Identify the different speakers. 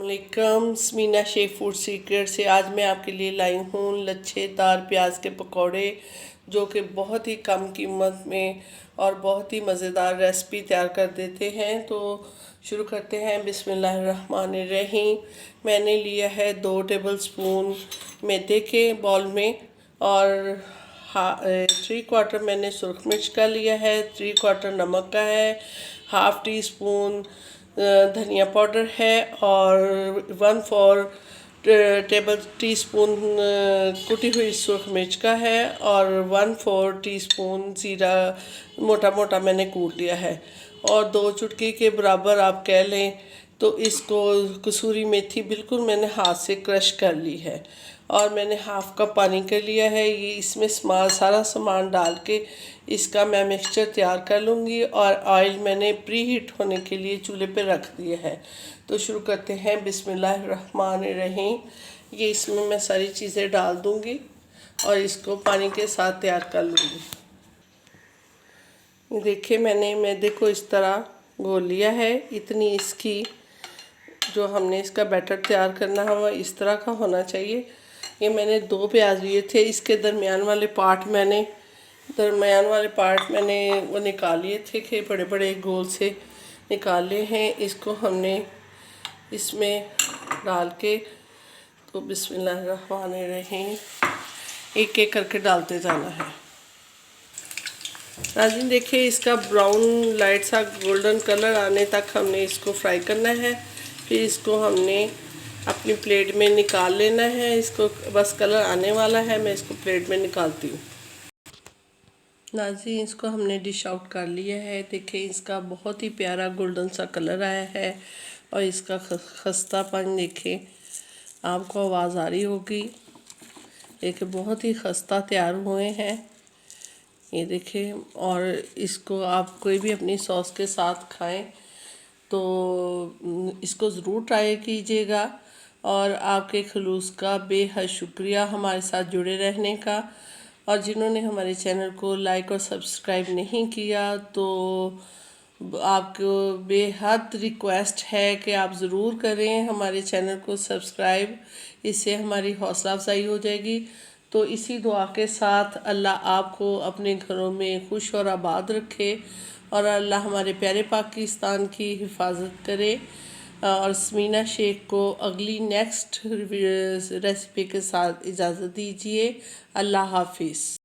Speaker 1: अस्सलामुअलैकुम, स्मीना chef food secret से आज मैं आपके लिए लाई हूँ लच्छेदार प्याज के पकौड़े, जो कि बहुत ही कम कीमत में और बहुत ही मज़ेदार रेसिपी तैयार कर देते हैं। तो शुरू करते हैं। बिस्मिल्लाहिर्रहमानिर्रहीम। मैंने लिया है 2 टेबलस्पून मैदे के बाउल में और 3/4 मैंने सुरख मिर्च का लिया है, 3/4 नमक का है, हाफ़ टी स्पून धनिया पाउडर है और 1/4 टेबल टीस्पून कुटी हुई सुरख मिर्च का है और 1/4 टीस्पून ज़ीरा मोटा मोटा मैंने कूट लिया है और 2 चुटकी के बराबर आप कह लें। तो इसको कसूरी मेथी बिल्कुल मैंने हाथ से क्रश कर ली है और मैंने हाफ़ कप पानी कर लिया है। ये इसमें सारा सामान डाल के इसका मैं मिक्सचर तैयार कर लूँगी और ऑयल मैंने प्री हीट होने के लिए चूल्हे पे रख दिया है। तो शुरू करते हैं। बिस्मिल्लाहिर्रहमानिर्रहीम। ये इसमें मैं सारी चीज़ें डाल दूँगी और इसको पानी के साथ तैयार कर लूँगी। देखिए मैंने मैदे को इस तरह घोल लिया है। इतनी इसकी जो हमने इसका बैटर तैयार करना है वो इस तरह का होना चाहिए। ये मैंने 2 प्याज लिए थे, इसके दरमियान वाले पार्ट मैंने वो निकाल लिए थे कि बड़े बड़े गोल से निकाल लिए हैं। इसको हमने इसमें डाल के तो बिस्मिल्लाहिर्रहमानिर्रहीम एक एक करके डालते जाना है। नाज़रीन देखिए, इसका ब्राउन लाइट सा गोल्डन कलर आने तक हमने इसको फ्राई करना है। फिर इसको हमने अपनी प्लेट में निकाल लेना है। इसको बस कलर आने वाला है, मैं इसको प्लेट में निकालती हूँ। नाज़रीन इसको हमने डिश आउट कर लिया है। देखिए इसका बहुत ही प्यारा गोल्डन सा कलर आया है और इसका खस्तापन देखें, आपको आवाज़ आ रही होगी। देखिए बहुत ही खस्ता तैयार हुए हैं ये देखें। और इसको आप कोई भी अपनी सॉस के साथ खाएं तो इसको ज़रूर ट्राई कीजिएगा। और आपके खलूस का बेहद शुक्रिया हमारे साथ जुड़े रहने का। और जिन्होंने हमारे चैनल को लाइक और सब्सक्राइब नहीं किया तो आपको बेहद रिक्वेस्ट है कि आप ज़रूर करें हमारे चैनल को सब्सक्राइब। इससे हमारी हौसला अफजाई हो जाएगी। तो इसी दुआ के साथ अल्लाह आपको अपने घरों में खुश और आबाद रखे और अल्लाह हमारे प्यारे पाकिस्तान की हिफाजत करे। और स्मीना शेख को अगली नेक्स्ट रेसिपी के साथ इजाज़त दीजिए। अल्लाह हाफिज़।